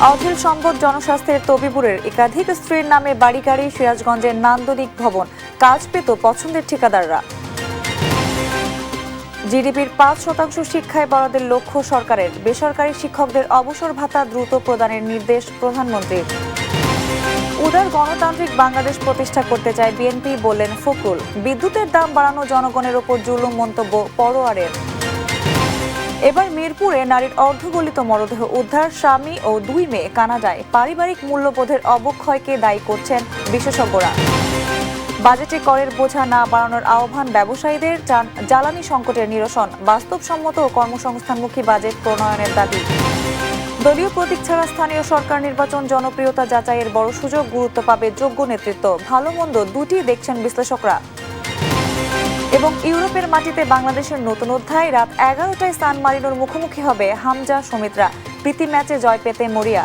অঢেল সম্পদ জনস্বাস্থ্যের তবিবুরের একাধিক স্ত্রীর নামে বাড়ি গাড়ি সিরাজগঞ্জের নান্দনিক ভবন কাজ পেত পছন্দের ঠিকাদাররা। জিডিপির ৫% শিক্ষায় বরাদ্দের লক্ষ্য সরকারের। বেসরকারি শিক্ষকদের অবসর ভাতা দ্রুত প্রদানের নির্দেশ প্রধানমন্ত্রীর। উদার গণতান্ত্রিক বাংলাদেশ প্রতিষ্ঠা করতে চায় বিএনপি বললেন ফখরুল। বিদ্যুতের দাম বাড়ানো জনগণের ওপর জুলুম মন্তব্য পরোয়ারের। এবার মিরপুরে নারীর অর্ধগলিত মরদেহ উদ্ধার, স্বামী ও 2 মেয়ে কানাডায়। পারিবারিক মূল্যবোধের অবক্ষয়কে দায়ী করছেন বিশেষজ্ঞরা। বাজেটে করের বোঝা না বাড়ানোর আহ্বান ব্যবসায়ীদের। জ্বালানি সংকটের নিরসন, বাস্তবসম্মত ও কর্মসংস্থানমুখী বাজেট প্রণয়নের দাবি। দলীয় প্রতীক ছাড়া স্থানীয় সরকার নির্বাচন জনপ্রিয়তা যাচাইয়ের বড় সুযোগ। গুরুত্ব পাবে যোগ্য নেতৃত্ব। ভালো মন্দ দুটি দেখছেন বিশ্লেষকরা। এবং ইউরোপের মাটিতে বাংলাদেশের নতুন অধ্যায়। রাত 11টায় সান মারিনোর মুখোমুখি হবে হামজা সমিতরা। প্রীতি ম্যাচে জয় পেতে মরিয়া।